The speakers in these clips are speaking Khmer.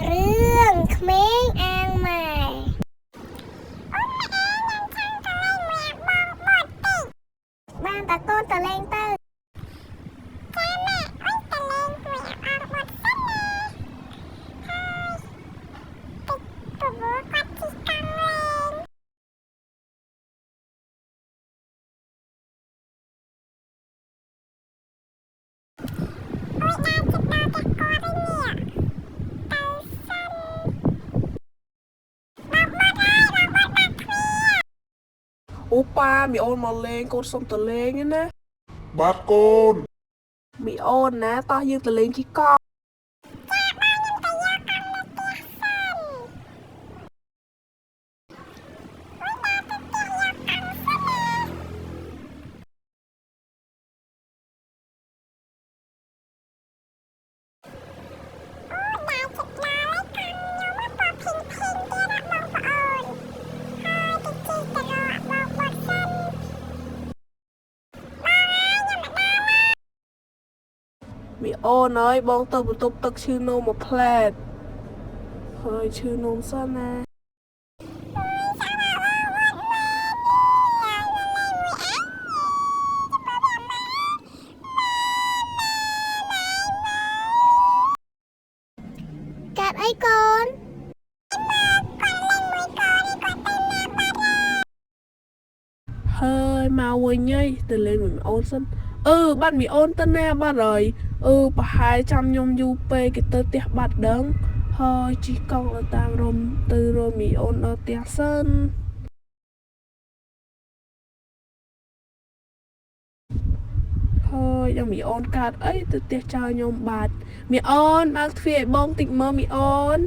រឿងក្មេងអាងម៉ែបានតាកូនតលេងទៅអូប៉ាមីអូនមកលេងកូនសុំទៅលេងណា បាទកូន មីអូនណាតោះយើងទៅលេងជីកង់មីអូនអើយបងទៅបន្ទប់ទឹកឈឺនោមមួយផ្លែតហើយឈឺនោមសិនណាកាត់អីកូនហើយមកវិញហើយទៅលេងមួយមីអូនសិនបាត់មីអូនទៅណាបាត់ហើយប្រហែលចាំខ្ញុំយូរពេកគេទៅផ្ទះបាត់ដឹងហើយជីកង់ទៅតាមរំទៅរមមីអូនដល់ផ្ទះសិនហើយដល់មីអូនកើតអីទៅផ្ទះចៅខ្ញុំបាត់មីអូនបើកទ្វារឲ្យបងតិចមើលមីអូន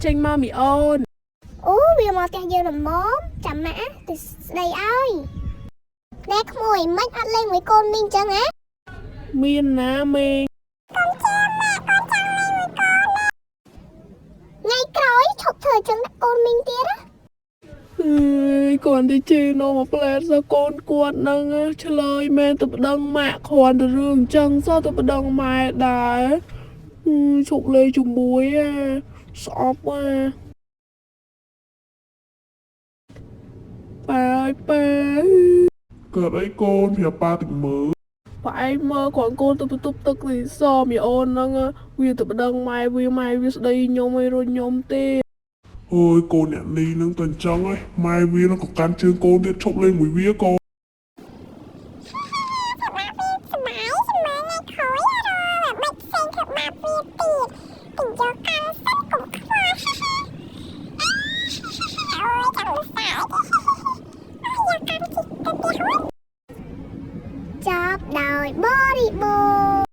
ចេញមកមីអូន អូវាមកផ្ទះយើងល្មមចាំម៉ាក់ទៅស្ដីឲ្យណែក្មួយមិនអត់លេងមួយកូនមីងចឹងហ៎ មានណាមេង ថ្ងៃក្រោយឈប់ធ្វើចឹងកូនមីងទៀតណា គាត់ទៅជឿនោមមកផ្លែតសកូនគាត់នឹងឆ្លើយមែនទៅប្តឹងម៉ាក់គ្រាន់តែរឿងចឹងសោះទៅប្តឹងម៉ែដែរឈប់លេងជាមួយស្អប់ប៉ាអើយប៉ា កើតអីកូនប្រាប់ប៉ាតិចមើល ប៉ាឯងមើលគ្រាន់កូនទៅបន្ទប់ទឹកនេះសមីអូនហ្នឹងវាទៅប្តឹងម៉ែវាស្ដីខ្ញុំឲ្យរត់ខ្ញុំទេ អើយកូនអ្នកនេះនឹងទៅអញ្ចឹងហ៎ម៉ែវានឹងក៏កាន់ជើងកូនទៀតឈប់លេងមួយវាកូន ចប់ដោយបរិបូរណ៍